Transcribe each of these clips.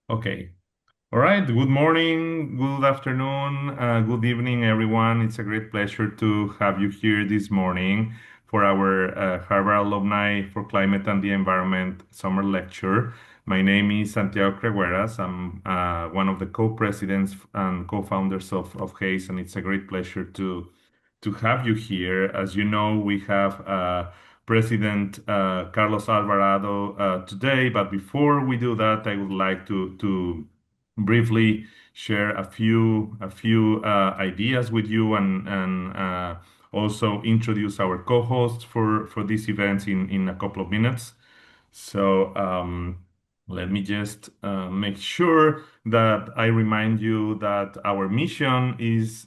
Okay. All right. Good morning, good afternoon, good evening, everyone. It's a great pleasure to have you here this morning for our Harvard Alumni for Climate and the Environment summer lecture. My name is Santiago Cregueras. I'm one of the co-presidents and co-founders of HACE, and it's a great pleasure to have you here. As you know, we have President Carlos Alvarado today, but before we do that, I would like to briefly share a few ideas with you and also introduce our co-hosts for this event in a couple of minutes. So let me just make sure that I remind you that our mission is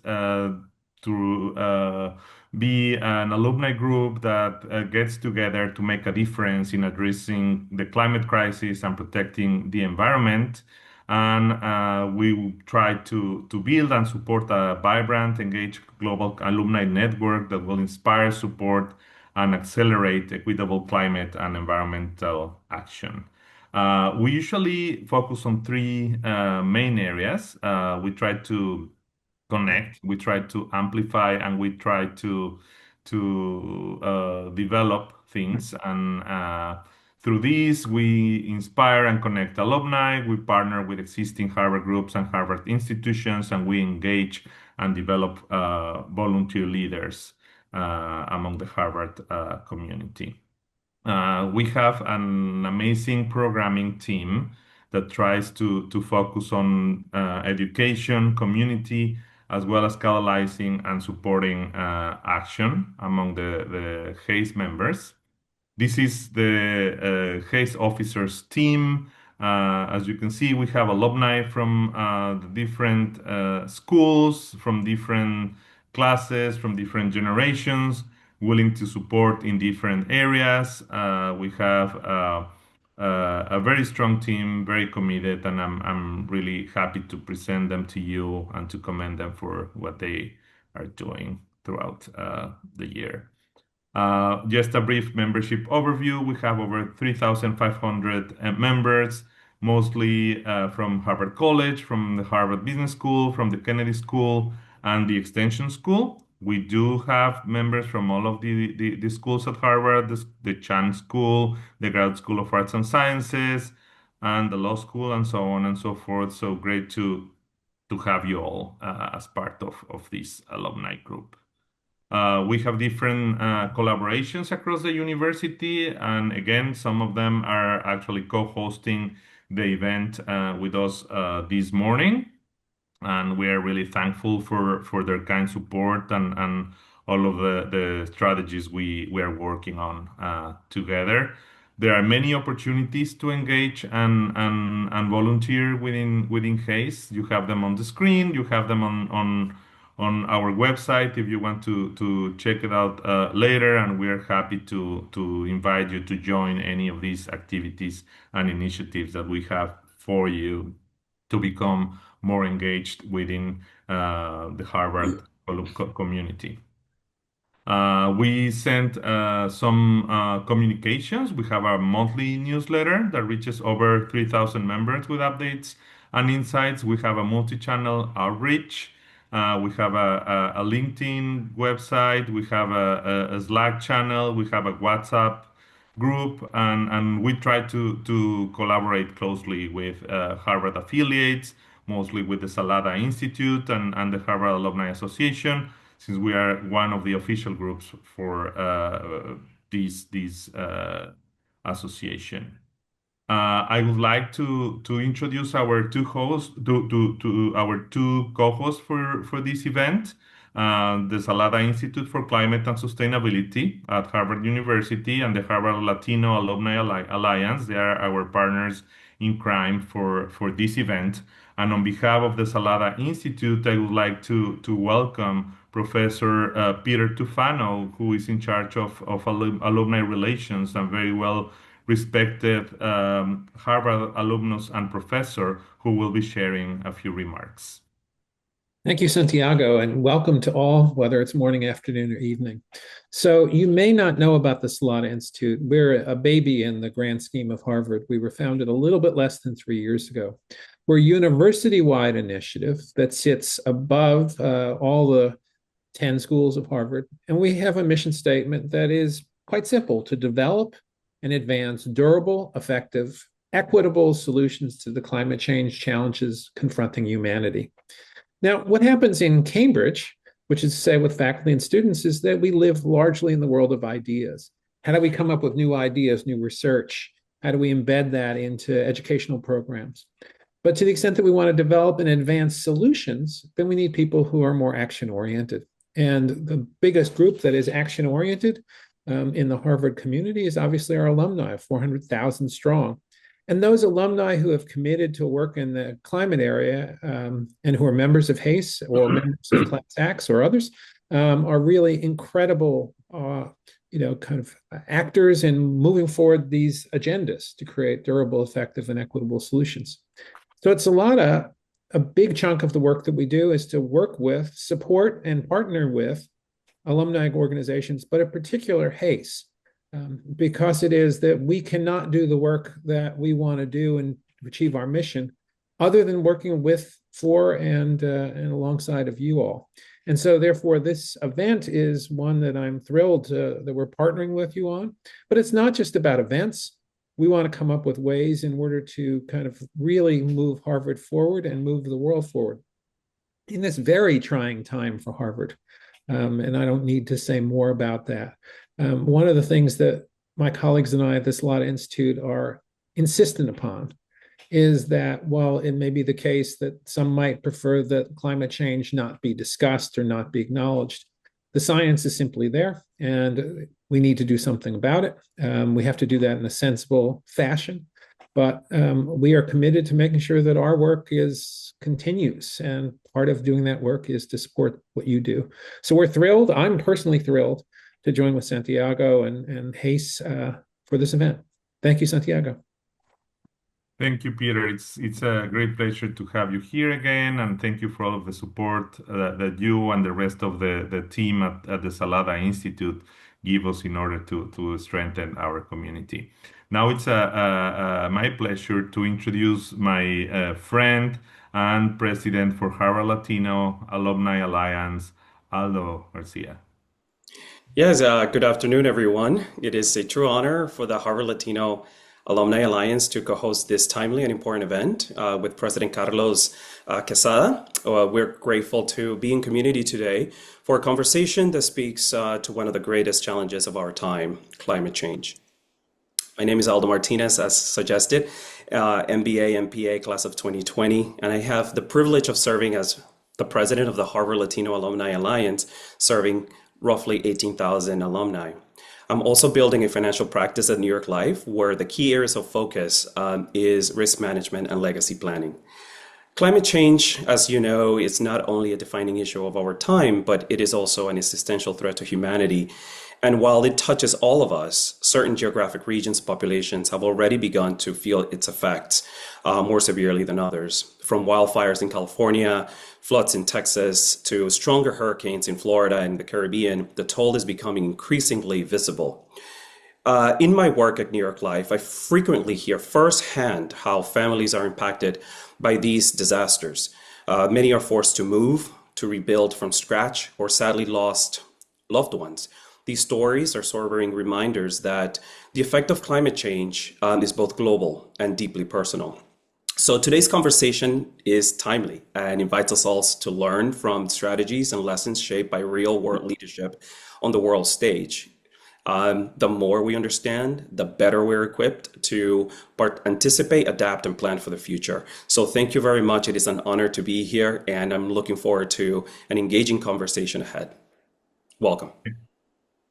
to be an alumni group that gets together to make a difference in addressing the climate crisis and protecting the environment. And we try to build and support a vibrant, engaged global alumni network that will inspire, support, and accelerate equitable climate and environmental action. We usually focus on three main areas. We try to connect, we try to amplify, and we try to develop things. And through this, we inspire and connect alumni. We partner with existing Harvard groups and Harvard institutions, and we engage and develop volunteer leaders among the Harvard community. We have an amazing programming team that tries to focus on education, community, as well as catalyzing and supporting action among the HACE members. This is the HACE officers team. As you can see, we have alumni from the different schools, from different classes, from different generations, willing to support in different areas. We have a very strong team, very committed, and I'm really happy to present them to you and to commend them for what they are doing throughout the year. Just a brief membership overview. We have over 3,500 members, mostly from Harvard College, from the Harvard Business School, from the Kennedy School, and the Extension School. We do have members from all of the schools at Harvard, the Chan School, the Grad School of Arts and Sciences, and the Law School, and so on and so forth. So great to have you all as part of this alumni group. We have different collaborations across the university, and again, some of them are actually co-hosting the event with us this morning. And we are really thankful for their kind support and all of the strategies we are working on together. There are many opportunities to engage and volunteer within HACE. You have them on the screen. You have them on our website if you want to check it out later. And we are happy to invite you to join any of these activities and initiatives that we have for you to become more engaged within the Harvard community. We sent some communications. We have a monthly newsletter that reaches over 3,000 members with updates and insights. We have a multi-channel outreach. We have a LinkedIn website. We have a Slack channel. We have a WhatsApp group, and we try to collaborate closely with Harvard affiliates, mostly with the Salada Institute and the Harvard Alumni Association, since we are one of the official groups for this association. I would like to introduce our two hosts to our two co-hosts for this event. The Salada Institute for Climate and Sustainability at Harvard University and the Harvard Latino Alumni Alliance. They are our partners in crime for this event. And on behalf of the Salada Institute, I would like to welcome Professor Peter Tufano, who is in charge of alumni relations and very well respected Harvard alumnus and professor who will be sharing a few remarks. Thank you, Santiago, and welcome to all, whether it's morning, afternoon, or evening. So, you may not know about the Salada Institute. We're a baby in the grand scheme of Harvard. We were founded a little bit less than 3 years ago. We're a university wide initiative that sits above all the 10 schools of Harvard. And we have a mission statement that is quite simple to develop and advance durable, effective, equitable solutions to the climate change challenges confronting humanity. Now, what happens in Cambridge, which is to say with faculty and students, is that we live largely in the world of ideas. How do we come up with new ideas, new research? How do we embed that into educational programs? But to the extent that we want to develop and advance solutions, then we need people who are more action oriented. And the biggest group that is action oriented in the Harvard community is obviously our alumni, 400,000 strong. And those alumni who have committed to work in the climate area and who are members of HACE or members of Class Acts or others are really incredible, kind of actors in moving forward these agendas to create durable, effective, and equitable solutions. So it's a big chunk of the work that we do is to work with, support, and partner with alumni organizations, but in particular HACE, because it is that we cannot do the work that we want to do and achieve our mission other than working with, for, and alongside of you all. And so, therefore, this event is one that I'm thrilled that we're partnering with you on. But it's not just about events. We want to come up with ways in order to kind of really move Harvard forward and move the world forward in this very trying time for Harvard. And I don't need to say more about that. One of the things that my colleagues and I at the Salada Institute are insistent upon is that while it may be the case that some might prefer that climate change not be discussed or not be acknowledged, the science is simply there, and we need to do something about it. We have to do that in a sensible fashion, but we are committed to making sure that our work is continues, and part of doing that work is to support what you do. So we're thrilled. I'm personally thrilled to join with Santiago and HACE for this event. Thank you, Santiago. Thank you, Peter. It's a great pleasure to have you here again, and thank you for all of the support that you and the rest of the team at the Salada Institute give us in order to strengthen our community. Now it's my pleasure to introduce my friend and president for Harvard Latino Alumni Alliance, Aldo Garcia. Yes, good afternoon, everyone. It is a true honor for the Harvard Latino Alumni Alliance to co-host this timely and important event with President Carlos Quesada. We're grateful to be in community today for a conversation that speaks to one of the greatest challenges of our time, climate change. My name is Aldo Martinez, as suggested, MBA, MPA, class of 2020, and I have the privilege of serving as the president of the Harvard Latino Alumni Alliance, serving roughly 18,000 alumni. I'm also building a financial practice at New York Life, where the key areas of focus is risk management and legacy planning. Climate change, as you know, is not only a defining issue of our time, but it is also an existential threat to humanity. And while it touches all of us, certain geographic regions, populations have already begun to feel its effects more severely than others. From wildfires in California, floods in Texas, to stronger hurricanes in Florida and the Caribbean, the toll is becoming increasingly visible. In my work at New York Life, I frequently hear firsthand how families are impacted by these disasters. Many are forced to move, to rebuild from scratch, or sadly lost loved ones. These stories are sobering reminders that the effect of climate change is both global and deeply personal. So today's conversation is timely and invites us all to learn from strategies and lessons shaped by real world leadership on the world stage. The more we understand, the better we're equipped to anticipate, adapt, and plan for the future. So thank you very much. It is an honor to be here, and I'm looking forward to an engaging conversation ahead. Welcome.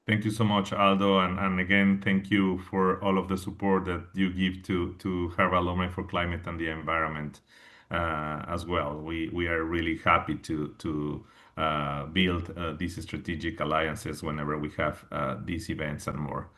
Thank you so much, Aldo, and again, thank you for all of the support that you give to Harvard Alumni for Climate and the Environment as well. We are really happy to build these strategic alliances whenever we have these events and more.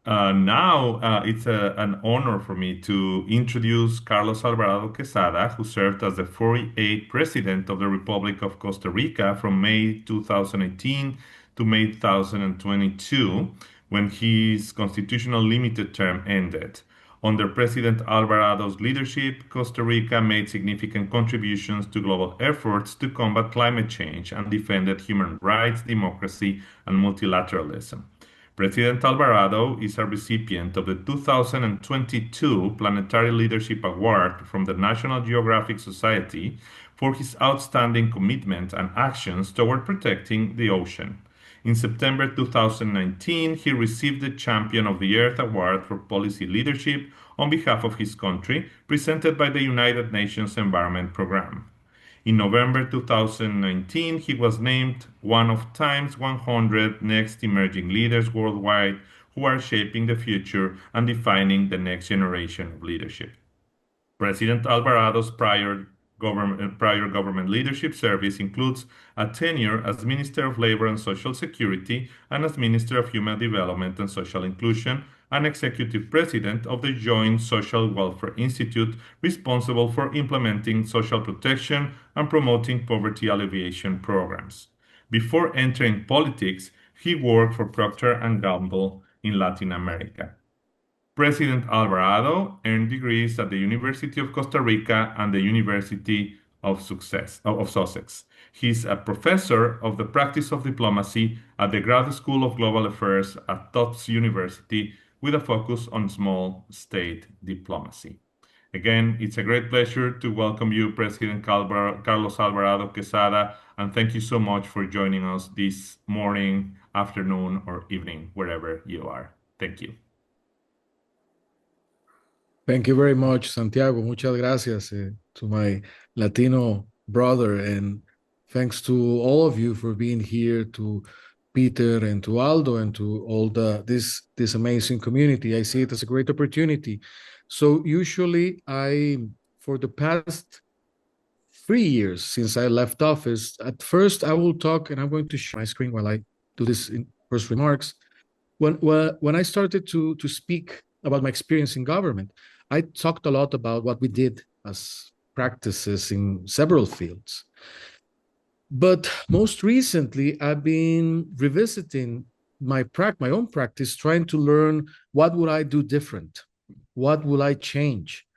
Now it's an honor for me to introduce Carlos Alvarado Quesada, who served as the 48th President of the Republic of Costa Rica from May 2018 to May 2022, when his constitutional limited term ended. Under President Alvarado's leadership, Costa Rica made significant contributions to global efforts to combat climate change and defended human rights, democracy, and multilateralism. President Alvarado is a recipient of the 2022 Planetary Leadership Award from the National Geographic Society for his outstanding commitment and actions toward protecting the ocean. In September 2019, he received the Champion of the Earth Award for Policy Leadership on behalf of his country, presented by the United Nations Environment Programme. In November 2019, he was named one of Time's 100 Next Emerging Leaders worldwide who are shaping the future and defining the next generation of leadership. President Alvarado's prior government leadership service includes a tenure as Minister of Labor and Social Security and as Minister of Human Development and Social Inclusion, and Executive President of the Joint Social Welfare Institute, responsible for implementing social protection and promoting poverty alleviation programs. Before entering politics, he worked for Procter & Gamble in Latin America. President Alvarado earned degrees at the University of Costa Rica and the University of Sussex. He's a professor of the practice of diplomacy at the Grad School of Global Affairs at Tufts University with a focus on small state diplomacy. Again, it's a great pleasure to welcome you, President Carlos Alvarado Quesada, and thank you so much for joining us this morning, afternoon, or evening, wherever you are. Thank you. Thank you very much, Santiago. Muchas gracias to my Latino brother, and thanks to all of you for being here, to Peter and to Aldo and to all this amazing community. I see it as a great opportunity. So usually for the past 3 years since I left office, at first I will talk, and I'm going to share my screen while I do this in first remarks. When I started to speak about my experience in government, I talked a lot about what we did as practices in several fields. But most recently, I've been revisiting my own practice, trying to learn what would I do different, what will I change,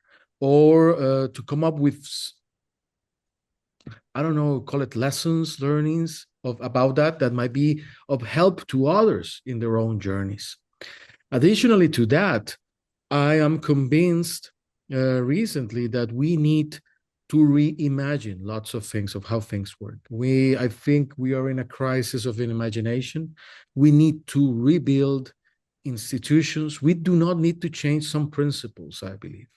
or to come up with, I don't know, call it lessons, learnings about that might be of help to others in their own journeys. Additionally to that, I am convinced recently that we need to reimagine lots of things of how things work. I think we are in a crisis of imagination. We need to rebuild institutions. We do not need to change some principles, I believe,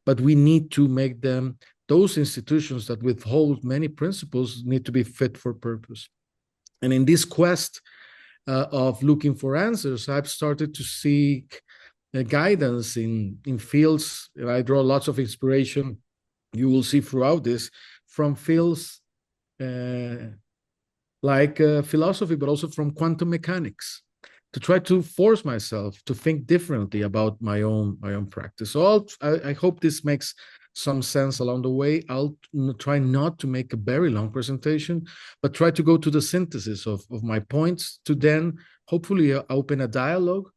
but we need to make them, those institutions that withhold many principles need to be fit for purpose. And in this quest of looking for answers, I've started to seek guidance in fields. I draw lots of inspiration, you will see throughout this, from fields like philosophy, but also from quantum mechanics, to try to force myself to think differently about my own practice. So I hope this makes some sense along the way. I'll try not to make a very long presentation, but try to go to the synthesis of my points to then hopefully open a dialogue.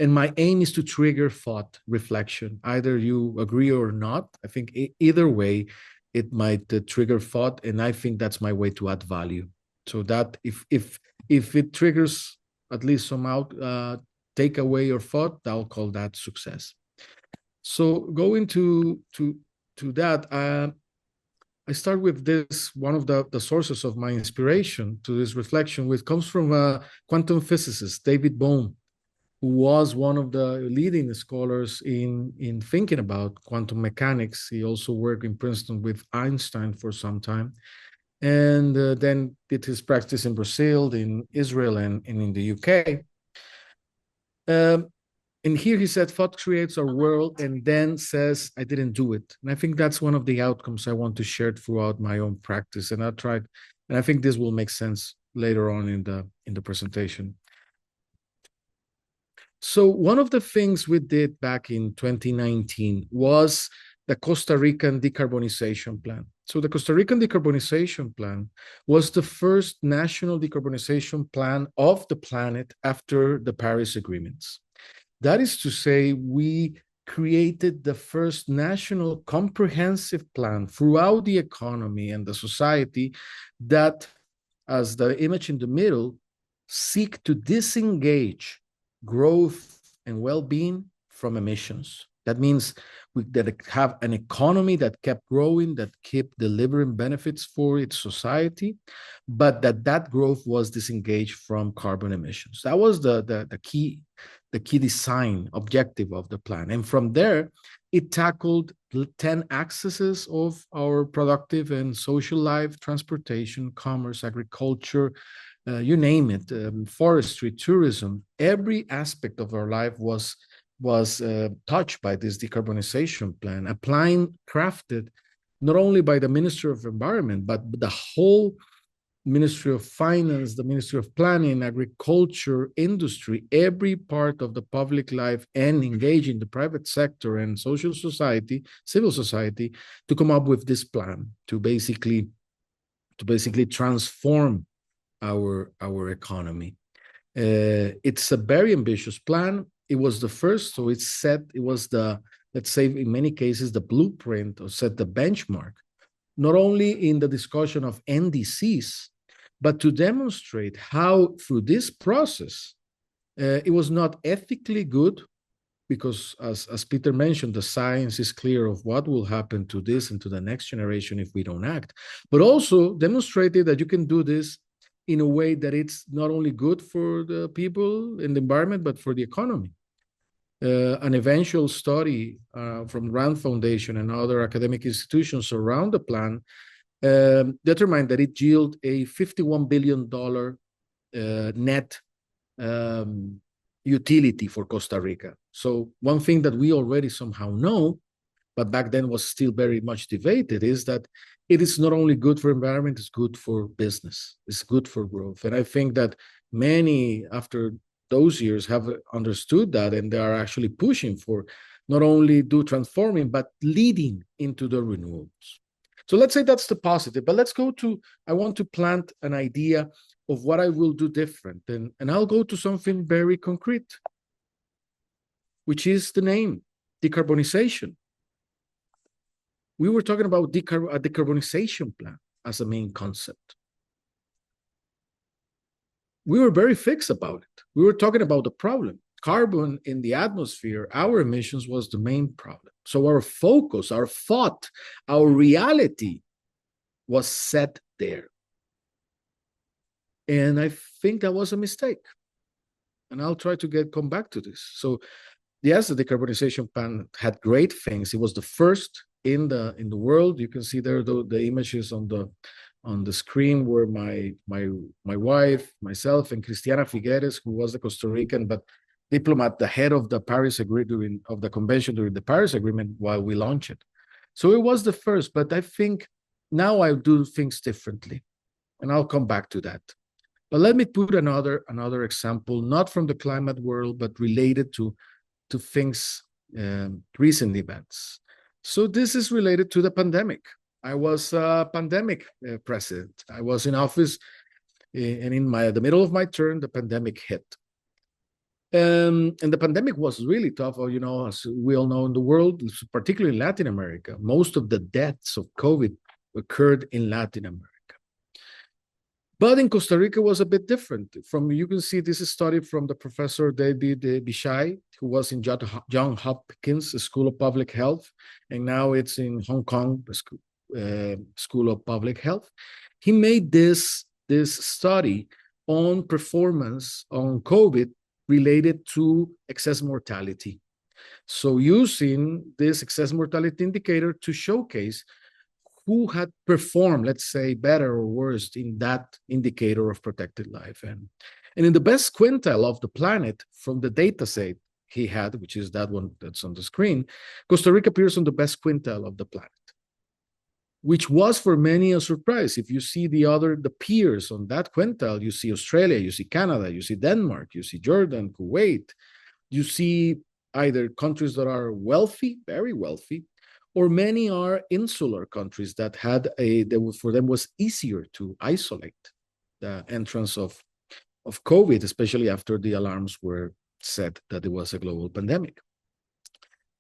And my aim is to trigger thought, reflection. Either you agree or not. I think either way, it might trigger thought, and I think that's my way to add value. So that if it triggers at least some takeaway or thought, I'll call that success. So going to that, I start with this, one of the sources of my inspiration to this reflection, which comes from a quantum physicist, David Bohm, who was one of the leading scholars in thinking about quantum mechanics. He also worked in Princeton with Einstein for some time, and then did his practice in Brazil, in Israel, and in the UK. And here he said, thought creates our world, and then says, I didn't do it. And I think that's one of the outcomes I want to share throughout my own practice. And I think this will make sense later on in the presentation. So one of the things we did back in 2019 was the Costa Rican decarbonization plan. So the Costa Rican decarbonization plan was the first national decarbonization plan of the planet after the Paris agreements. That is to say, we created the first national comprehensive plan throughout the economy and the society that, as the image in the middle, seek to disengage growth and well-being from emissions. That means we have an economy that kept growing, that kept delivering benefits for its society, but that growth was disengaged from carbon emissions. That was the key design objective of the plan. And from there, it tackled 10 axes of our productive and social life: transportation, commerce, agriculture, you name it, forestry, tourism. Every aspect of our life was touched by this decarbonization plan, crafted not only by the Ministry of Environment, but the whole Ministry of Finance, the Ministry of Planning, Agriculture, Industry, every part of the public life, and engaging the private sector and social society, civil society, to come up with this plan to basically transform our economy. It's a very ambitious plan. It was the first, so it was the, let's say, in many cases, the blueprint, or set the benchmark, not only in the discussion of NDCs, but to demonstrate how through this process, it was not ethically good, because as Peter mentioned, the science is clear of what will happen to this and to the next generation if we don't act, but also demonstrated that you can do this in a way that it's not only good for the people and the environment, but for the economy. An eventual study from Rand Foundation and other academic institutions around the plan determined that it yielded a $51 billion net utility for Costa Rica. So one thing that we already somehow know, but back then was still very much debated, is that it is not only good for environment, it's good for business, it's good for growth. And I think that many, after those years, have understood that, and they are actually pushing for not only transforming, but leading into the renewables. So let's say that's the positive, but let's go to, I want to plant an idea of what I will do different. And I'll go to something very concrete, which is the name, decarbonization. We were talking about a decarbonization plan as a main concept. We were very fixed about it. We were talking about the problem. Carbon in the atmosphere, our emissions, was the main problem. So our focus, our thought, our reality was set there. And I think that was a mistake. And I'll try to come back to this. So yes, the decarbonization plan had great things. It was the first in the world. You can see there the images on the screen where my wife, myself, and Cristiana Figueres, who was the Costa Rican but diplomat, the head of the of the convention during the Paris Agreement, while we launched it. So it was the first, but I think now I do things differently, and I'll come back to that. But let me put another example, not from the climate world, but related to things, recent events. So this is related to the pandemic. I was a pandemic president. I was in office, and in the middle of my term, the pandemic hit. And the pandemic was really tough. As we all know, in the world, particularly in Latin America, most of the deaths of COVID occurred in Latin America. But in Costa Rica was a bit different. You can see this is study from the Professor David Bishai, who was in Johns Hopkins School of Public Health, and now it's in Hong Kong School of Public Health. He made this study on performance on COVID related to excess mortality. So using this excess mortality indicator to showcase who had performed, let's say, better or worse in that indicator of protected life. And in the best quintile of the planet from the data set he had, which is that one that's on the screen, Costa Rica appears on the best quintile of the planet, which was for many a surprise. If you see the peers on that quintile, you see Australia, you see Canada, you see Denmark, you see Jordan, Kuwait, You see either countries that are wealthy, very wealthy, or many are insular countries that for them was easier to isolate the entrance of COVID, especially after the alarms were set that it was a global pandemic.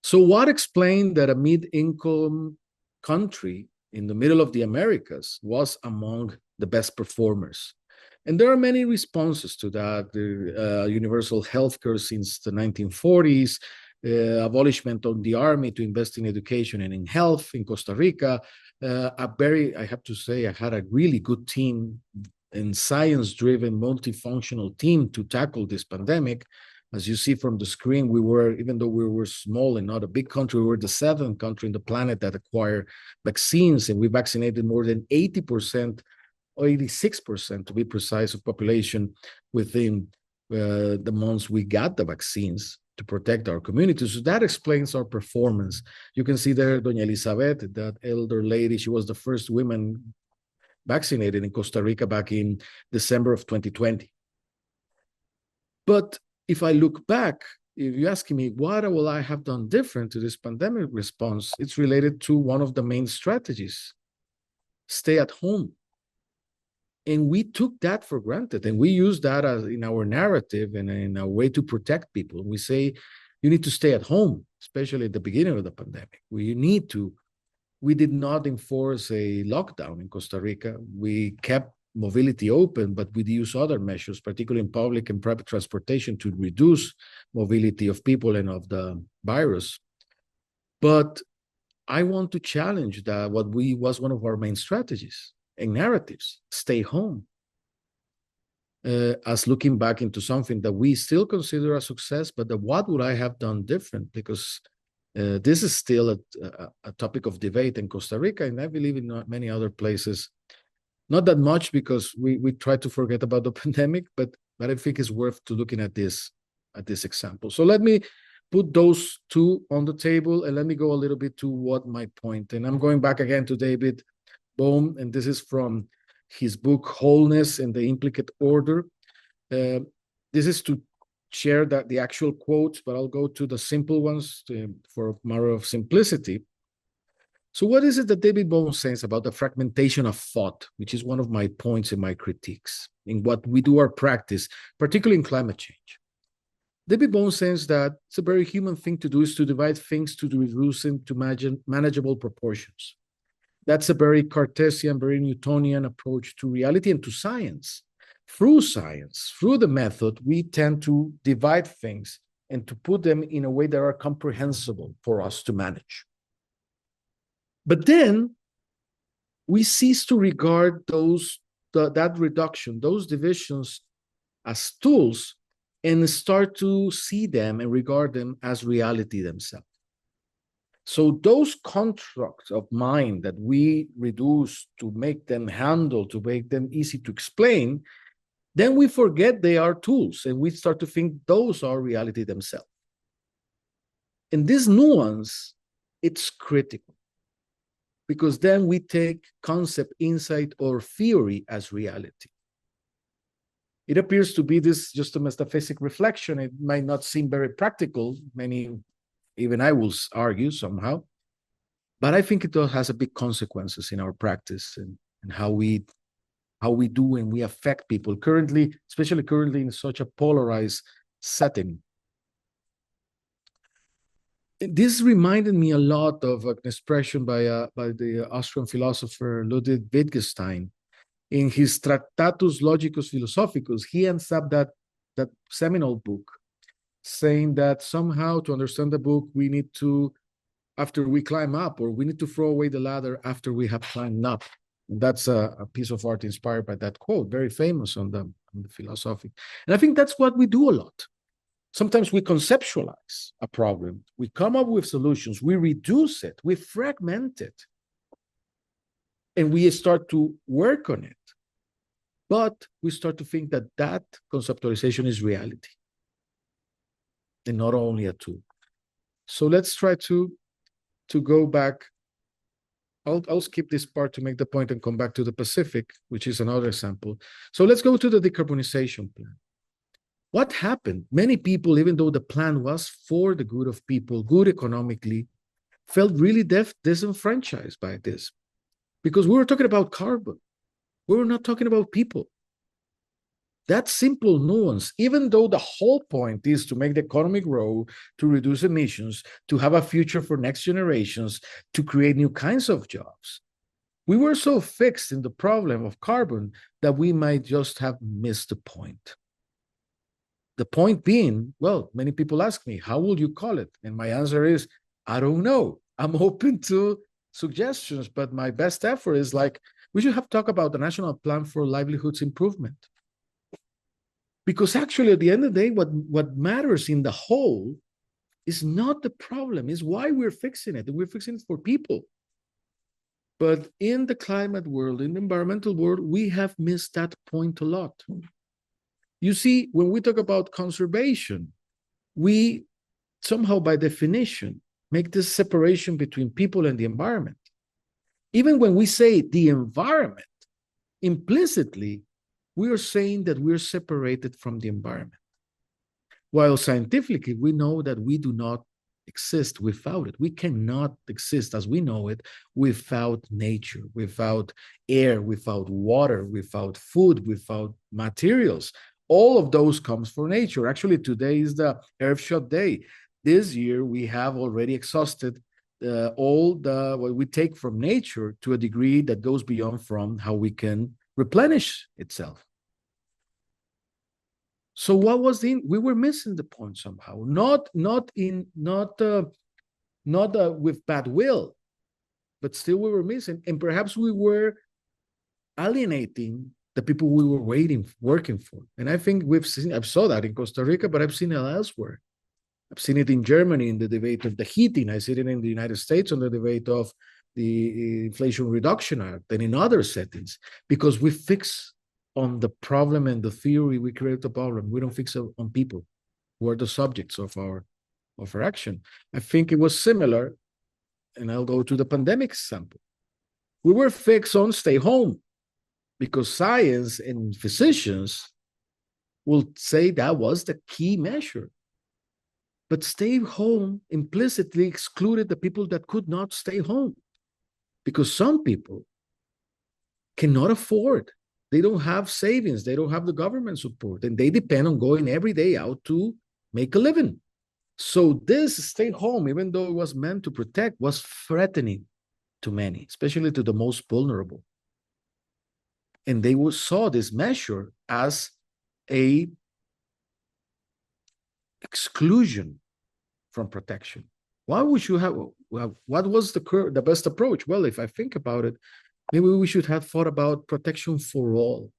So what explained that a mid-income country in the middle of the Americas was among the best performers? And there are many responses to that. The universal healthcare since the 1940s, abolishment of the army to invest in education and in health in Costa Rica. I have to say, I had a really good team and science-driven, multifunctional team to tackle this pandemic. As you see from the screen, even though we were small and not a big country, we were the 7th country in the planet that acquired vaccines, and we vaccinated more than 80%, or 86% to be precise, of population within the months we got the vaccines to protect our communities. So that explains our performance. You can see there Doña Elizabeth, that elder lady. She was the first woman vaccinated in Costa Rica back in December of 2020. But if I look back, if you ask me, what will I have done different to this pandemic response? It's related to one of the main strategies: stay at home. And we took that for granted, and we use that as in our narrative and in a way to protect people. We say, you need to stay at home, especially at the beginning of the pandemic. We did not enforce a lockdown in Costa Rica. We kept mobility open, but we use other measures, particularly in public and private transportation, to reduce mobility of people and of the virus. But I want to challenge that was one of our main strategies and narratives: stay home, as looking back into something that we still consider a success, but what would I have done different? Because this is still a topic of debate in Costa Rica, and I believe in many other places. Not that much, because we try to forget about the pandemic, but I think it's worth to looking at this example. So let me put those two on the table, and let me go a little bit to what my point. And I'm going back again to David Bohm, and this is from his book Wholeness and the Implicate Order. This is to share the actual quotes, but I'll go to the simple ones for a matter of simplicity. So what is it that David Bohm says about the fragmentation of thought, which is one of my points in my critiques, in what we do our practice, particularly in climate change? David Bohm says that it's a very human thing to do, is to divide things, to reduce them to manageable proportions. That's a very Cartesian, very Newtonian approach to reality and to science. Through science, through the method, we tend to divide things and to put them in a way that are comprehensible for us to manage. But then we cease to regard that reduction, those divisions, as tools, and start to see them and regard them as reality themselves. So those constructs of mind that we reduce to make them handle, to make them easy to explain, then we forget they are tools, and we start to think those are reality themselves. And this nuance, it's critical, because then we take concept, insight, or theory as reality. It appears to be this just a metaphysic reflection. It might not seem very practical. Even I will argue somehow, but I think it has a big consequences in our practice and how we do and we affect people currently, especially currently in such a polarized setting. This reminded me a lot of an expression by the Austrian philosopher Ludwig Wittgenstein. In his Tractatus Logicus Philosophicus, he ends up that seminal book saying that somehow to understand the book, we need to, after we climb up, or we need to throw away the ladder after we have climbed up. And that's a piece of art inspired by that quote, very famous on the philosophy. And I think that's what we do a lot. Sometimes we conceptualize a problem, we come up with solutions, we reduce it, we fragment it, and we start to work on it. But we start to think that conceptualization is reality and not only a tool. So let's try to go back. I'll skip this part to make the point and come back to the Pacific, which is another example. So let's go to the decarbonization plan. What happened? Many people, even though the plan was for the good of people, good economically, felt really disenfranchised by this, because we were talking about carbon. We were not talking about people. That simple nuance, even though the whole point is to make the economy grow, to reduce emissions, to have a future for next generations, to create new kinds of jobs, we were so fixed in the problem of carbon that we might just have missed the point. The point being, well, many people ask me, how will you call it? And my answer is, I don't know. I'm open to suggestions, but my best effort is like, we should have talked about the National Plan for Livelihoods Improvement. Because actually, at the end of the day, what matters in the whole is not the problem, is why we're fixing it. And we're fixing it for people. But in the climate world, in the environmental world, we have missed that point a lot. You see, when we talk about conservation, we somehow, by definition, make this separation between people and the environment. Even when we say the environment, implicitly, we are saying that we're separated from the environment. While scientifically, we know that we do not exist without it. We cannot exist as we know it without nature, without air, without water, without food, without materials. All of those comes from nature. Actually, today is the Earthshot Day. This year, we have already exhausted all what we take from nature to a degree that goes beyond from how we can replenish itself. So what was we were missing the point somehow, not with bad will, but still we were missing, and perhaps we were alienating the people we were working for. And I think I've saw that in Costa Rica, but I've seen it elsewhere. I've seen it in Germany in the debate of the heating. I see it in the United States on the debate of the Inflation Reduction Act, and in other settings, because we fix on the problem and the theory, we create the problem. We don't fix it on people who are the subjects of our action. I think it was similar, and I'll go to the pandemic example. We were fixed on stay home because science and physicians will say that was the key measure. But stay home implicitly excluded the people that could not stay home, because some people cannot afford. They don't have savings. They don't have the government support, and they depend on going every day out to make a living. So this stay home, even though it was meant to protect, was threatening to many, especially to the most vulnerable. And they saw this measure as a exclusion from protection. Why would you have, well, what was the best approach? Well, if I think about it, maybe we should have thought about protection for all.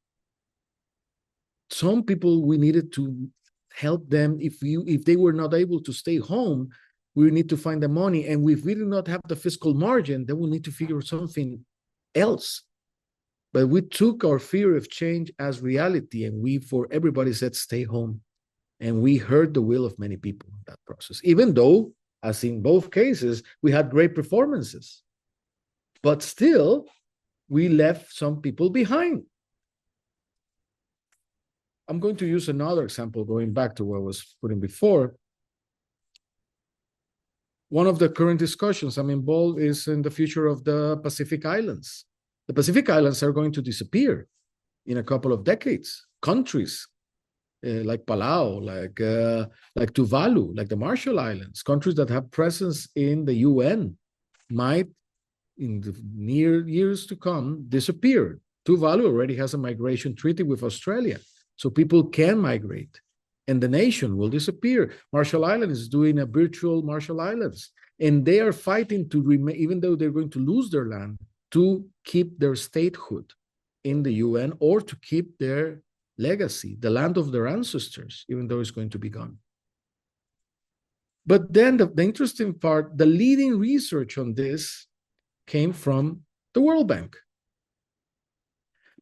Some people, we needed to help them. If they were not able to stay home, we need to find the money. And if we do not have the fiscal margin, then we'll need to figure something else. But we took our fear of change as reality, and we, for everybody, said, stay home. And we heard the will of many people in that process, even though, as in both cases, we had great performances. But still, we left some people behind. I'm going to use another example, going back to what I was putting before. One of the current discussions I'm involved is in the future of the Pacific Islands. The Pacific Islands are going to disappear in a couple of decades. Countries like Palau, like Tuvalu, like the Marshall Islands, countries that have presence in the UN might, in the near years to come, disappear. Tuvalu already has a migration treaty with Australia, so people can migrate, and the nation will disappear. Marshall Islands is doing a virtual Marshall Islands, and they are fighting to remain, even though they're going to lose their land, to keep their statehood in the UN or to keep their legacy, the land of their ancestors, even though it's going to be gone. But then the interesting part, the leading research on this came from the World Bank.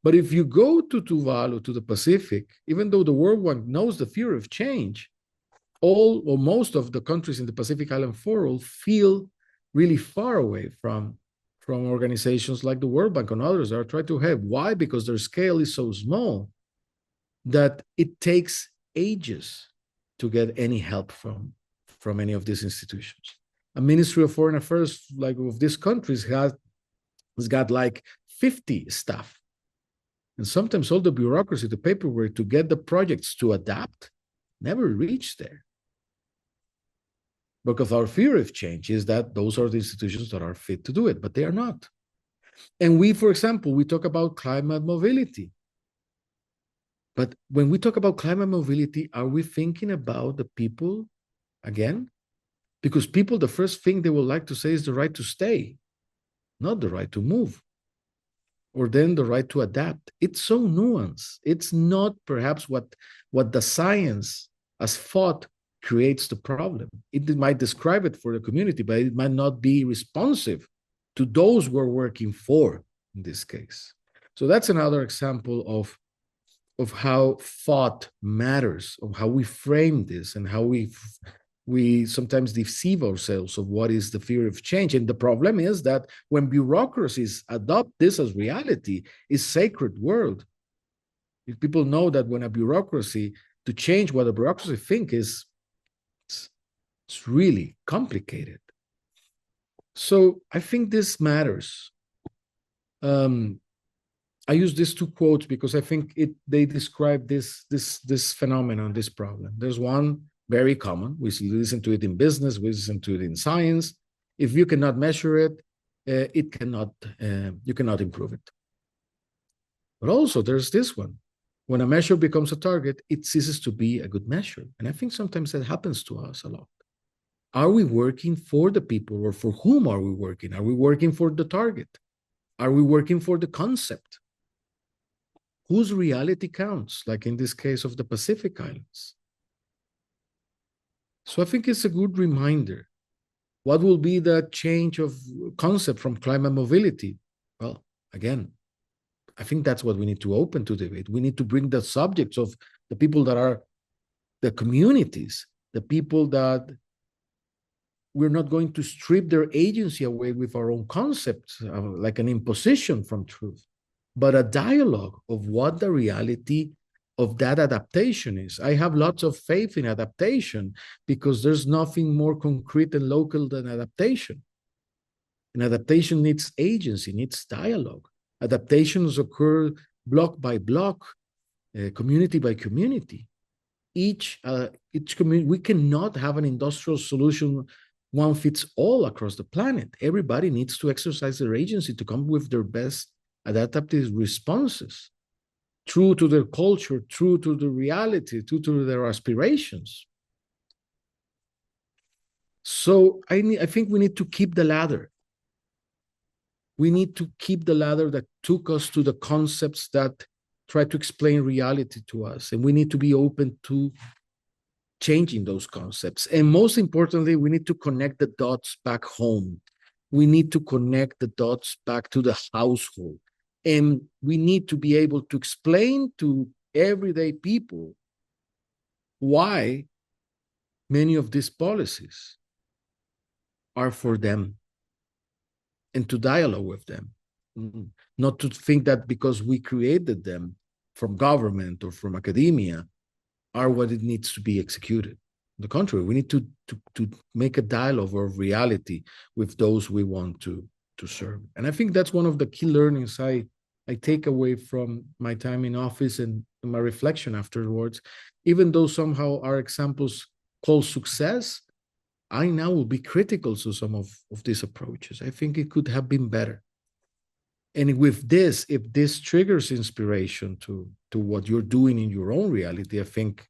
But if you go to Tuvalu, to the Pacific, even though the World Bank knows the fear of change, all or most of the countries in the Pacific Island Forum feel really far away from organizations like the World Bank and others that are trying to help. Why? Because their scale is so small that it takes ages to get any help from any of these institutions. A Ministry of Foreign Affairs like of these countries has got like 50 staff. And sometimes all the bureaucracy, the paperwork to get the projects to adapt never reach there. Because our fear of change is that those are the institutions that are fit to do it, but they are not. And we, for example, we talk about climate mobility. But when we talk about climate mobility, are we thinking about the people again? Because people, the first thing they would like to say is the right to stay, not the right to move, or then the right to adapt. It's so nuanced. It's not perhaps what the science as thought creates the problem. It might describe it for the community, but it might not be responsive to those we're working for in this case. So that's another example of how thought matters, of how we frame this and how we sometimes deceive ourselves of what is the fear of change. And the problem is that when bureaucracies adopt this as reality, it's sacred word. If people know that when a bureaucracy, to change what a bureaucracy think is, it's really complicated. So I think this matters. I use these two quotes because I think they describe this phenomenon, this problem. There's one very common. We listen to it in business, we listen to it in science. If you cannot measure it, you cannot improve it. But also there's this one. When a measure becomes a target, it ceases to be a good measure. And I think sometimes that happens to us a lot. Are we working for the people, or for whom are we working? Are we working for the target? Are we working for the concept? Whose reality counts, like in this case of the Pacific Islands? So I think it's a good reminder. What will be the change of concept from climate mobility? Well, again, I think that's what we need to open to debate. We need to bring the subjects of the people that are the communities, the people that we're not going to strip their agency away with our own concepts, like an imposition from truth, but a dialogue of what the reality of that adaptation is. I have lots of faith in adaptation because there's nothing more concrete and local than adaptation. And adaptation needs agency, needs dialogue. Adaptations occur block by block, community by community. Each community, we cannot have an industrial solution one fits all across the planet. Everybody needs to exercise their agency to come with their best adaptive responses, true to their culture, true to the reality, true to their aspirations. So I think we need to keep the ladder. We need to keep the ladder that took us to the concepts that try to explain reality to us. And we need to be open to changing those concepts. And most importantly, we need to connect the dots back home. We need to connect the dots back to the household. And we need to be able to explain to everyday people why many of these policies are for them, and to dialogue with them. Not to think that because we created them from government or from academia are what it needs to be executed. On the contrary, we need to make a dialogue of reality with those we want to serve. And I think that's one of the key learnings I take away from my time in office and my reflection afterwards. Even though somehow our examples call success, I now will be critical to some of these approaches. I think it could have been better. And with this, if this triggers inspiration to what you're doing in your own reality, I think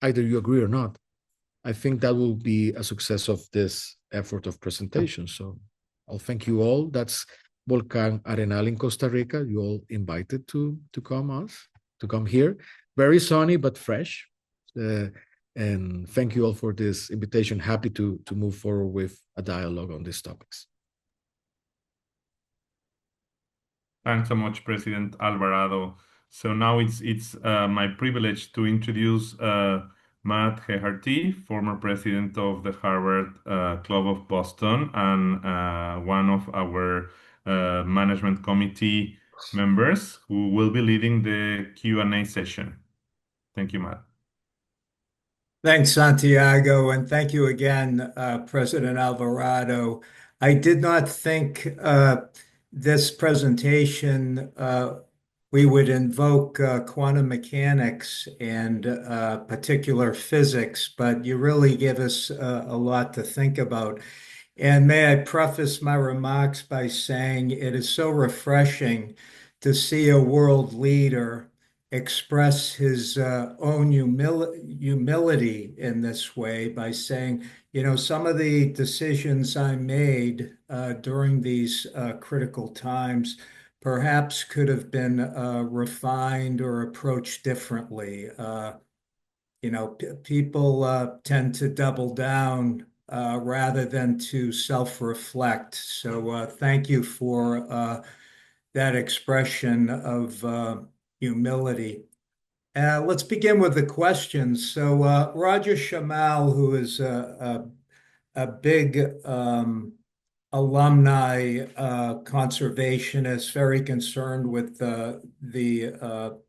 either you agree or not, I think that will be a success of this effort of presentation. So I'll thank you all. That's Volcán Arenal in Costa Rica. You all invited to come here. Very sunny, but fresh. And thank you all for this invitation. Happy to move forward with a dialogue on these topics. Thanks so much, President Alvarado. So now it's my privilege to introduce Matt Hegarty, former president of the Harvard Club of Boston and one of our management committee members who will be leading the Q&A session. Thank you, Matt. Thanks, Santiago, and thank you again, President Alvarado. I did not think this presentation we would invoke quantum mechanics and particular physics, but you really give us a lot to think about. And may I preface my remarks by saying it is so refreshing to see a world leader express his own humility in this way by saying, some of the decisions I made during these critical times perhaps could have been refined or approached differently. People tend to double down rather than to self-reflect. So thank you for that expression of humility. Let's begin with the questions. So Roger Shamal, who is a big alumni conservationist, very concerned with the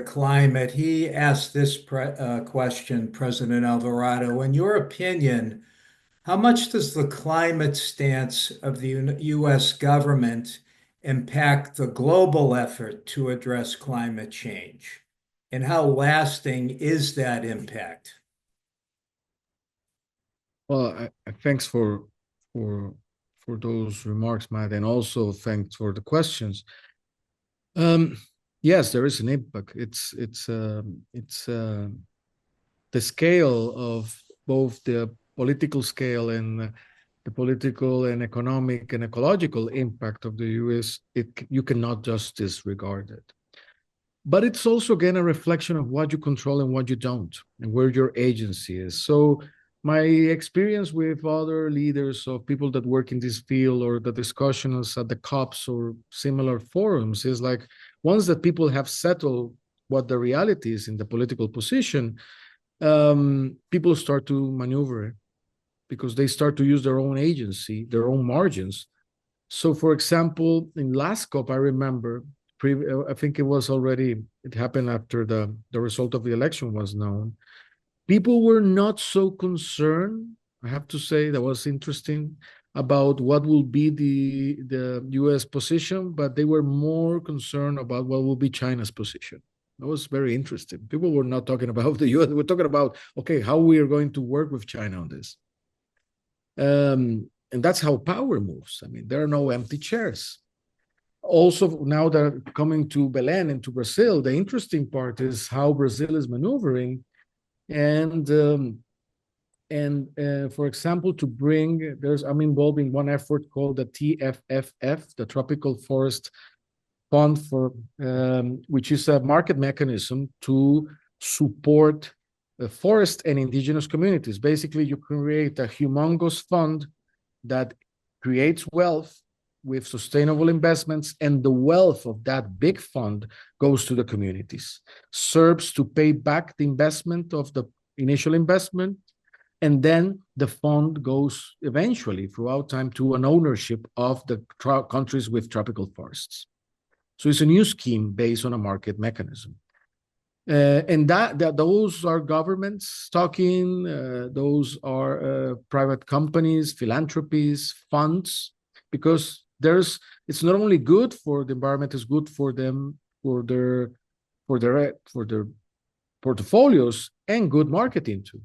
climate. He asked this question, President Alvarado. In your opinion, how much does the climate stance of the U.S. government impact the global effort to address climate change? And how lasting is that impact? Well, thanks for for those remarks, Matt, and also thanks for the questions. Yes, there is an impact. It's the scale of both the political scale and the political and economic and ecological impact of the U.S. You cannot just disregard it. But it's also, again, a reflection of what you control and what you don't, and where your agency is. So my experience with other leaders or people that work in this field, or the discussions at the COPs or similar forums, is like, once that people have settled what the reality is in the political position, people start to maneuver it because they start to use their own agency, their own margins. So, for example, in last COP, I remember, I think it happened after the result of the election was known. People were not so concerned, I have to say, that was interesting, about what will be the U.S. position, but they were more concerned about what will be China's position. That was very interesting. People were not talking about the U.S. We're talking about, okay, how we are going to work with China on this. And that's how power moves. I mean, there are no empty chairs. Also, now they're coming to Belém and to Brazil. The interesting part is how Brazil is maneuvering. And for example, I'm involved in one effort called the TFFF, the Tropical Forest Fund, which is a market mechanism to support forest and indigenous communities. Basically, you create a humongous fund that creates wealth with sustainable investments, and the wealth of that big fund goes to the communities, serves to pay back the investment of the initial investment, and then the fund goes eventually throughout time to an ownership of the countries with tropical forests. So it's a new scheme based on a market mechanism. And those are governments talking, those are private companies, philanthropies, funds, because it's not only good for the environment, it's good for them, for their portfolios, and good marketing too.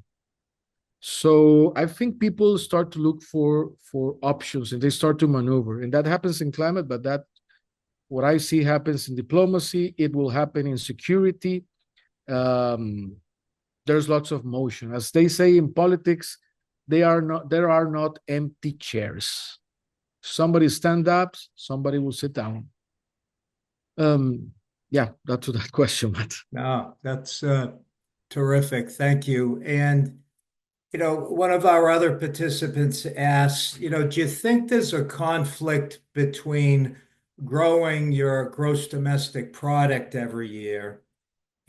So I think people start to look for options, and they start to maneuver, and that happens in climate, but that what I see happens in diplomacy, it will happen in security. There's lots of motion. As they say in politics, there are not empty chairs. Somebody stand up, somebody will sit down. Yeah, that's to that question, Matt. No, that's terrific. Thank you. And, one of our other participants asked, do you think there's a conflict between growing your gross domestic product every year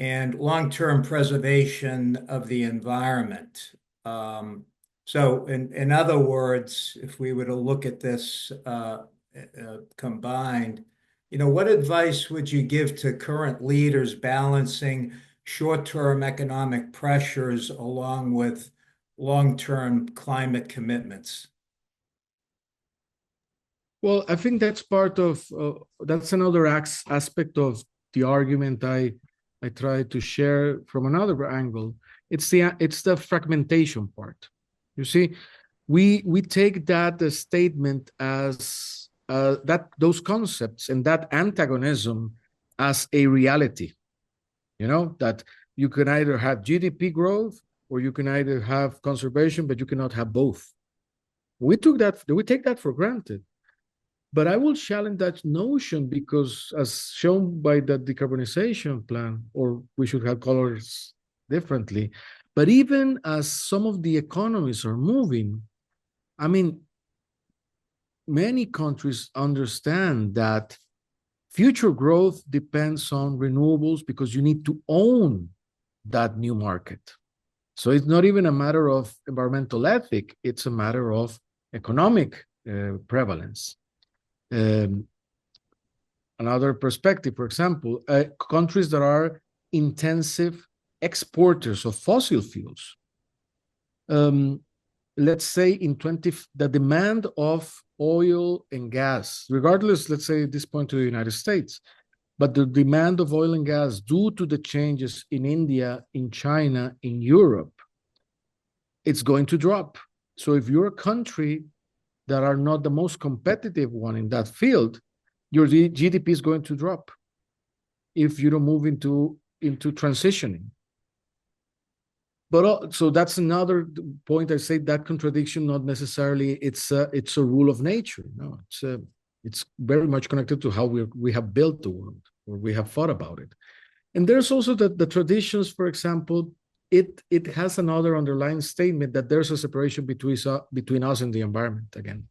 and long-term preservation of the environment? So in other words, if we were to look at this combined, what advice would you give to current leaders balancing short-term economic pressures along with long-term climate commitments? Well, I think that's part of that's another aspect of the argument I try to share from another angle. It's the fragmentation part. You see, we take that statement as that those concepts and that antagonism as a reality. You know, that you can either have GDP growth or you can either have conservation, but you cannot have both. We take that for granted. But I will challenge that notion because, as shown by the decarbonization plan, or we should have colors differently, but even as some of the economies are moving, I mean, many countries understand that future growth depends on renewables because you need to own that new market. So it's not even a matter of environmental ethic, it's a matter of economic prevalence. Another perspective, for example, countries that are intensive exporters of fossil fuels. Let's say the demand of oil and gas, regardless, let's say at this point to the United States, but the demand of oil and gas due to the changes in India, in China, in Europe, it's going to drop. So if you're a country that are not the most competitive one in that field, your GDP is going to drop if you don't move into transitioning. But so that's another point. I say that contradiction, not necessarily it's a rule of nature. No, it's very much connected to how we have built the world, or we have thought about it. And there's also the traditions, for example, it has another underlying statement that there's a separation between us and the environment again.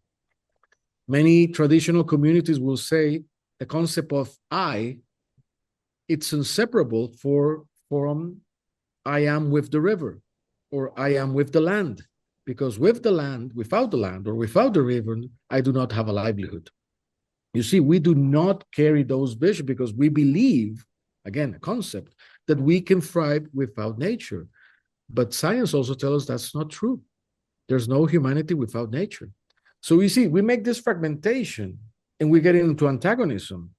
Many traditional communities will say the concept of it's inseparable from I am with the river, or I am with the land, because with the land, without the land, or without the river, I do not have a livelihood. You see, we do not carry those visions because we believe, again, a concept, that we can thrive without nature. But science also tells us that's not true. There's no humanity without nature. So you see, we make this fragmentation and we get into antagonism.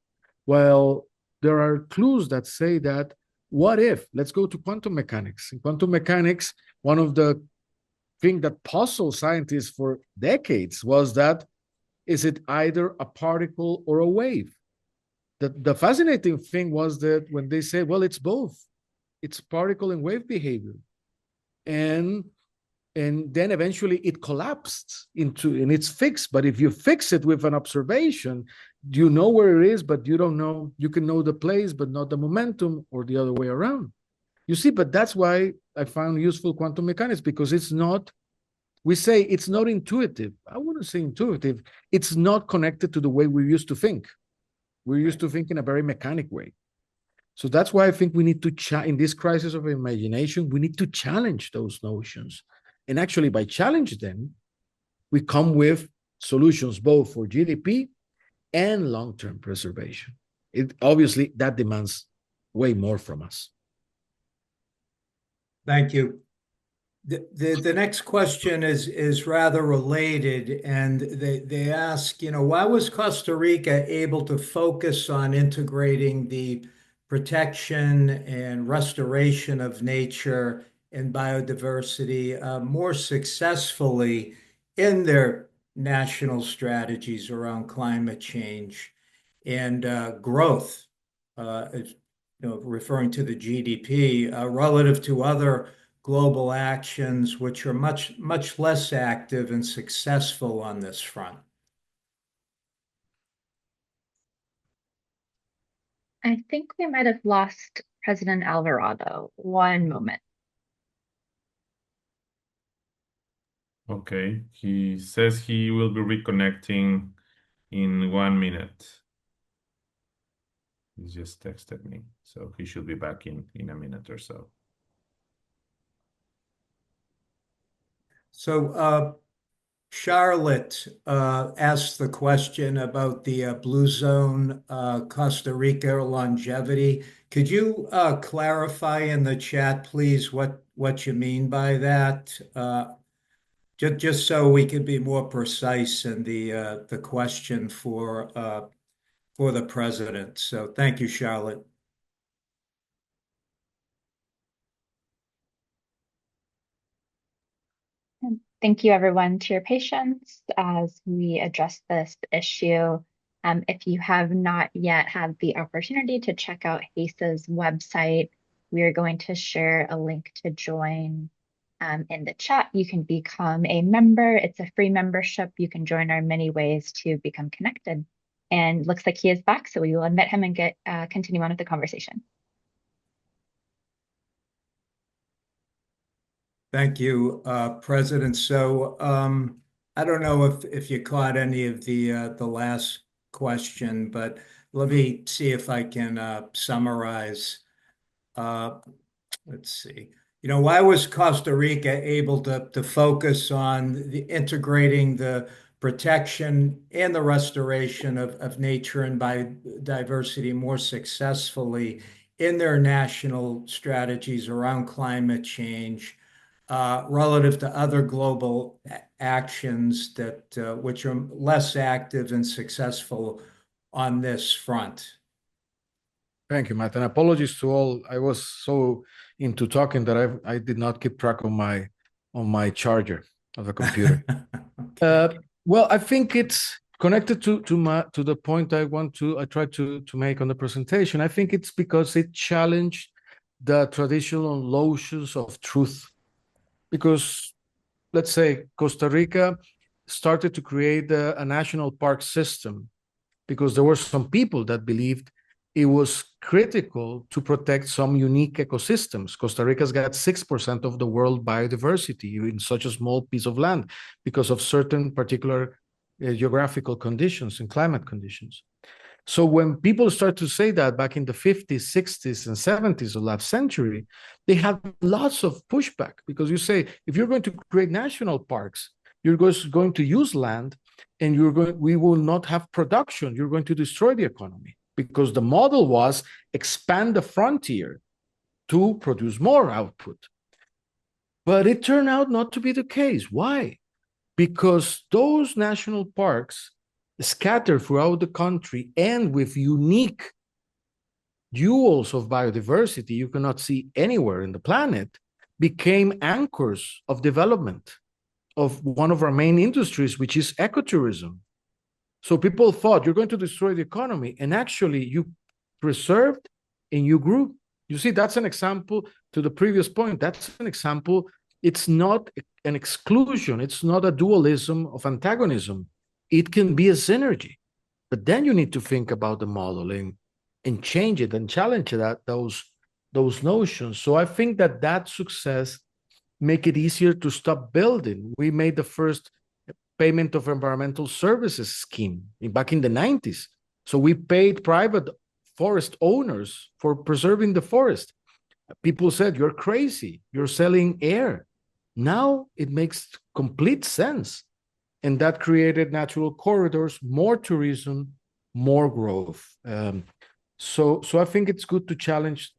Well, there are clues that say that, what if, let's go to quantum mechanics. In quantum mechanics, one of the things that puzzled scientists for decades was that, is it either a particle or a wave? The fascinating thing was that when they say, well, it's both. It's particle and wave behavior. And then eventually it collapsed and it's fixed. But if you fix it with an observation, you know where it is, but you don't know, you can know the place, but not the momentum, or the other way around. You see, but that's why I found useful quantum mechanics, because it's not, we say it's not intuitive. I wouldn't say intuitive. It's not connected to the way we used to think. We're used to think in a very mechanic way. So that's why I think we need to, in this crisis of imagination, we need to challenge those notions. And actually, by challenging them, we come with solutions both for GDP and long-term preservation. Obviously, that demands way more from us. Thank you. The next question is rather related, and they ask, why was Costa Rica able to focus on integrating the protection and restoration of nature and biodiversity more successfully in their national strategies around climate change and growth, referring to the GDP, relative to other global actions which are much less active and successful on this front? I think we might have lost President Alvarado. One moment. Okay, he says he will be reconnecting in 1 minute. He just texted me, so he should be back in a minute or so. So Charlotte asked the question about the Blue Zone Costa Rica longevity. Could you clarify in the chat, please, what you mean by that? Just so we can be more precise in the question for the president. So thank you, Charlotte. Thank you, everyone, to your patience as we address this issue. If you have not yet had the opportunity to check out HACE's website, we are going to share a link to join in the chat. You can become a member. It's a free membership. You can join our many ways to become connected. And looks like he is back, so we will admit him and continue on with the conversation. Thank you, President. So I don't know if you caught any of the last question, but let me see if I can summarize. Let's see. Why was Costa Rica able to focus on integrating the protection and the restoration of nature and biodiversity more successfully in their national strategies around climate change? Relative to other global actions which are less active and successful on this front. Thank you, Matt. And apologies to all. I was so into talking that I did not keep track of my charger of the computer. Okay. Well, I think it's connected to the point I tried to make on the presentation. I think it's because it challenged the traditional notions of truth. Because let's say Costa Rica started to create a national park system because there were some people that believed it was critical to protect some unique ecosystems. Costa Rica's got 6% of the world biodiversity in such a small piece of land because of certain particular geographical conditions and climate conditions. So when people start to say that back in the 50s, 60s, and 70s of last century, they had lots of pushback because you say, if you're going to create national parks, you're going to use land and we will not have production. You're going to destroy the economy because the model was expand the frontier to produce more output. But it turned out not to be the case. Why? Because those national parks scattered throughout the country and with unique jewels of biodiversity you cannot see anywhere in the planet, became anchors of development of one of our main industries, which is ecotourism. So people thought you're going to destroy the economy, and actually you preserved and you grew. You see, that's an example to the previous point. That's an example. It's not an exclusion. It's not a dualism of antagonism. It can be a synergy, but then you need to think about the modeling and change it and challenge those notions. So I think that success make it easier to stop building. We made the first payment of environmental services scheme back in the 90s. So we paid private forest owners for preserving the forest. People said, you're crazy, you're selling air. Now it makes complete sense. And that created natural corridors, more tourism, more growth. So I think it's good to challenge.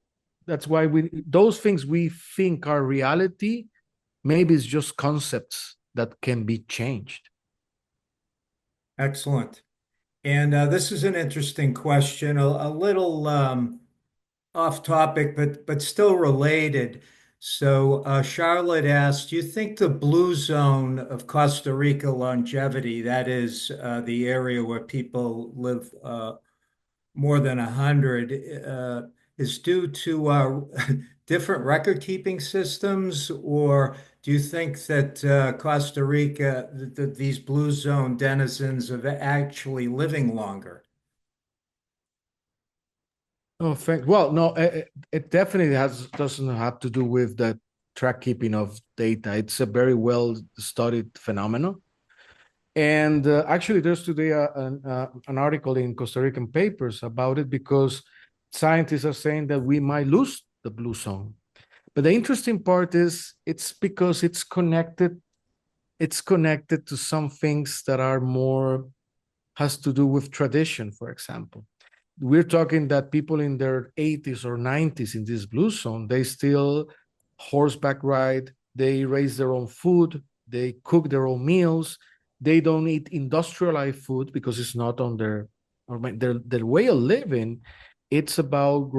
That's why those things we think are reality, maybe it's just concepts that can be changed. Excellent. And this is an interesting question, a little off topic, but still related. So Charlotte asked, do you think the blue zone of Costa Rica longevity, that is the area where people live more than 100, is due to different record-keeping systems, or do you think that Costa Rica, these blue zone denizens are actually living longer? Oh, well, no, it definitely doesn't have to do with the track keeping of data. It's a very well studied phenomenon. And actually, there's today an article in Costa Rican papers about it because scientists are saying that we might lose the blue zone. But the interesting part is it's because it's connected it's connected to some things that are more, has to do with tradition, for example. We're talking that people in their 80s or 90s in this blue zone, they still horseback ride, they raise their own food, they cook their own meals, they don't eat industrialized food because it's not on their way of living. It's about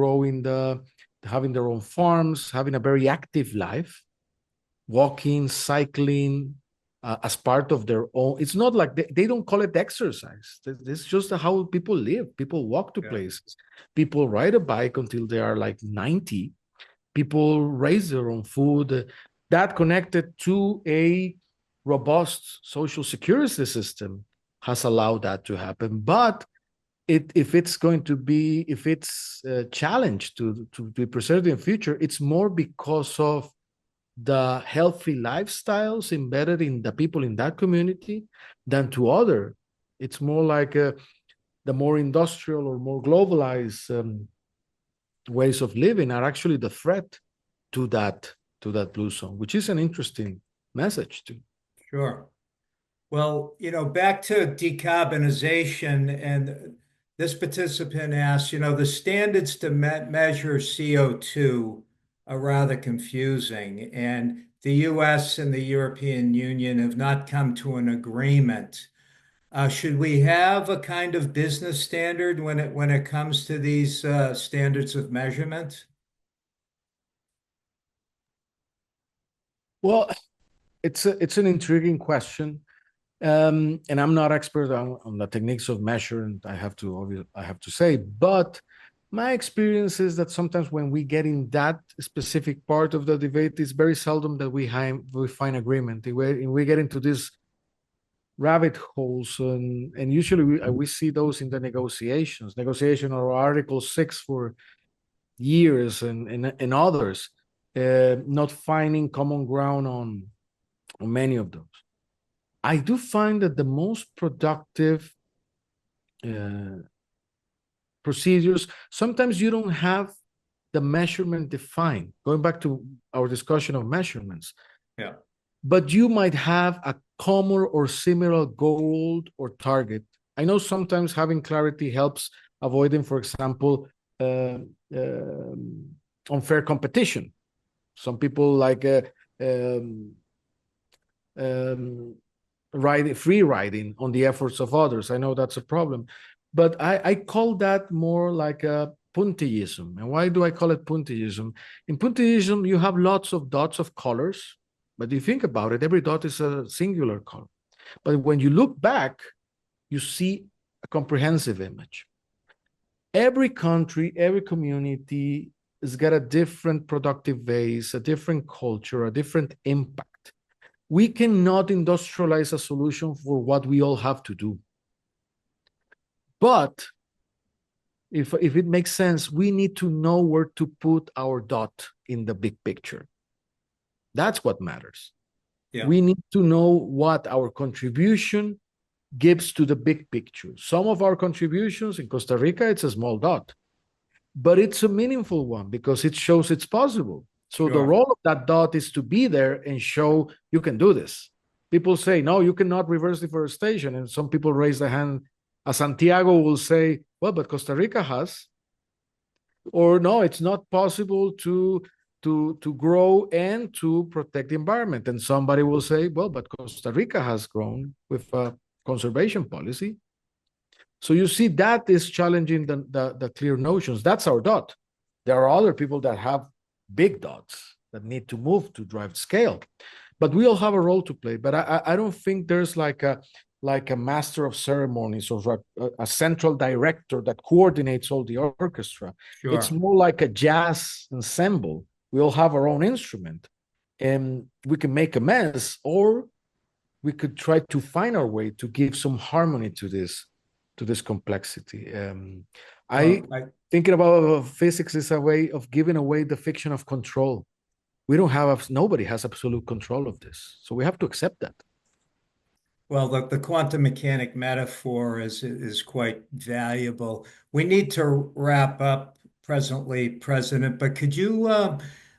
having their own farms, having a very active life, walking, cycling, as part of their own. It's not like they don't call it exercise. It's just how people live. People walk to places. People ride a bike until they are like 90. People raise their own food. That connected to a robust social security system has allowed that to happen. But if it's challenged to be preserved in the future, it's more because of the healthy lifestyles embedded in the people in that community than to other. It's more like the more industrial or more globalized ways of living are actually the threat to that blue zone, which is an interesting message too. Sure. Well, back to decarbonization, and this participant asked, the standards to measure CO2 are rather confusing, and the US and the European Union have not come to an agreement. Should we have a kind of business standard when it comes to these standards of measurement? Well, it's an intriguing question. And I'm not expert on the techniques of measuring, I have to say, but my experience is that sometimes when we get in that specific part of the debate, it's very seldom that we find agreement. We get into these rabbit holes, and usually we see those in the negotiation or Article 6 for years and others, not finding common ground on many of those. I do find that the most productive procedures, sometimes you don't have the measurement defined, going back to our discussion of measurements. Yeah. But you might have a common or similar goal or target. I know sometimes having clarity helps avoiding, for example, unfair competition. Some people like free riding on the efforts of others. I know that's a problem, but I call that more like a puntillism. And why do I call it puntillism? In puntillism, you have lots of dots of colors, but if you think about it, every dot is a singular color. But when you look back, you see a comprehensive image. Every country, every community has got a different productive base, a different culture, a different impact. We cannot industrialize a solution for what we all have to do. But if it makes sense, we need to know where to put our dot in the big picture. That's what matters. Yeah. We need to know what our contribution gives to the big picture. Some of our contributions in Costa Rica, it's a small dot, but it's a meaningful one because it shows it's possible. So the role of that dot is to be there and show you can do this. People say, no, you cannot reverse deforestation. And some people raise their hand. Santiago will say, well, but Costa Rica has. Or no, it's not possible to grow and to protect the environment. And somebody will say, well, but Costa Rica has grown with a conservation policy. So you see, that is challenging the clear notions. That's our dot. There are other people that have big dots that need to move to drive scale, but we all have a role to play. But I don't think there's like a master of ceremonies or a central director that coordinates all the orchestra. Sure. It's more like a jazz ensemble. We all have our own instrument, and we can make a mess, or we could try to find our way to give some harmony to this complexity. Thinking about physics is a way of giving away the fiction of control. Nobody has absolute control of this. So we have to accept that. Well, the quantum mechanic metaphor is quite valuable. We need to wrap up presently, President, but could you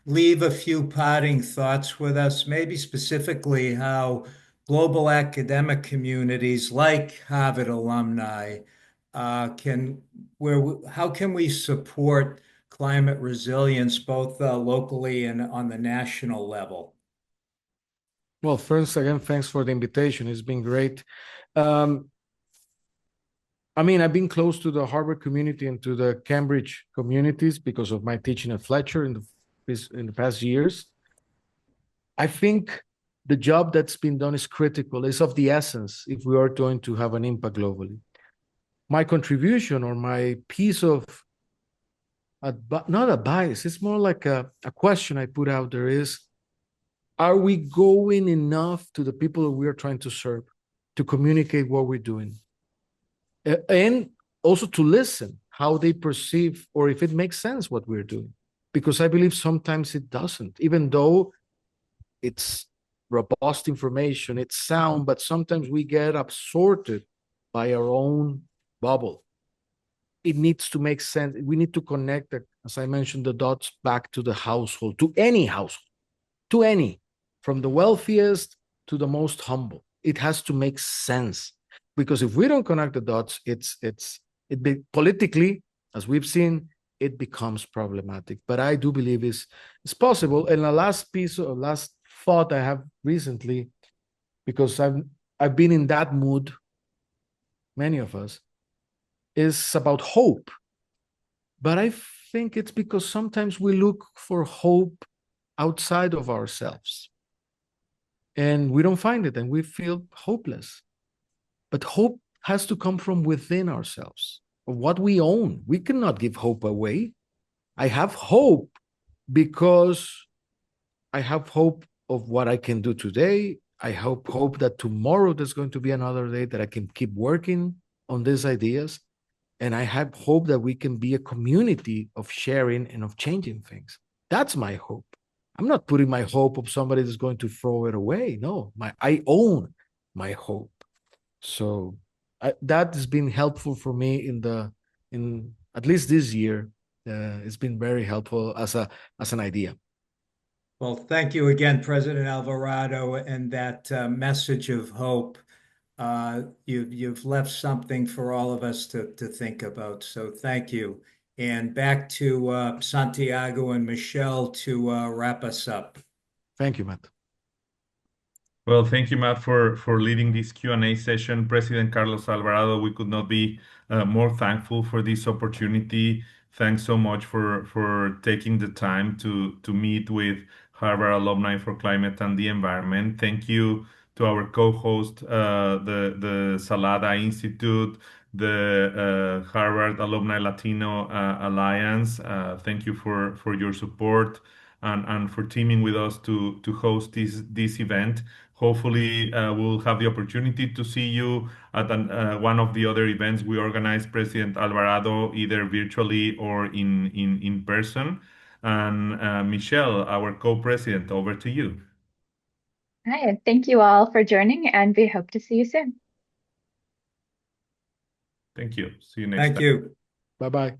leave a few parting thoughts with us, maybe specifically how global academic communities like Harvard alumni how can we support climate resilience both locally and on the national level? Well, first, again, thanks for the invitation. It's been great. Um, I've been close to the Harvard community and to the Cambridge communities because of my teaching at Fletcher in the past years. I think the job that's been done is critical, is of the essence if we are going to have an impact globally. My contribution or my piece of, not advice, it's more like a question I put out there is, are we going enough to the people that we are trying to serve to communicate what we're doing? And also to listen how they perceive or if it makes sense what we're doing. Because I believe sometimes it doesn't, even though it's robust information, it's sound, but sometimes we get absorbed by our own bubble. It needs to make sense. We need to connect, as I mentioned, the dots back to the household, to any household, to any, from the wealthiest to the most humble. It has to make sense. Because if we don't connect the dots, politically, as we've seen, it becomes problematic. But I do believe it's possible. And the last thought I have recently, because I've been in that mood, many of us, is about hope. But I think it's because sometimes we look for hope outside of ourselves. And we don't find it, and we feel hopeless. But hope has to come from within ourselves, of what we own. We cannot give hope away. I have hope because I have hope of what I can do today. I hope that tomorrow there's going to be another day that I can keep working on these ideas. And I have hope that we can be a community of sharing and of changing things. That's my hope. I'm not putting my hope of somebody that's going to throw it away. No, I own my hope. So that has been helpful for me in at least this year. It's been very helpful as an idea. Well, thank you again, President Alvarado, and that message of hope. You've left something for all of us to think about. So thank you. And back to Santiago and Michelle to wrap us up. Thank you, Matt. Well, thank you, Matt, for leading this Q&A session. President Carlos Alvarado, we could not be more thankful for this opportunity. Thanks so much for taking the time to meet with Harvard Alumni for Climate and the Environment. Thank you to our co-host, the Salada Institute, the Harvard Alumni Latino Alliance. Thank you for your support and for teaming with us to host this event. Hopefully, we'll have the opportunity to see you at one of the other events we organize, President Alvarado, either virtually or in person. And Michelle, our co-president, over to you. Hi, thank you all for joining, and we hope to see you soon. Thank you. See you next time. Thank you. Bye-bye.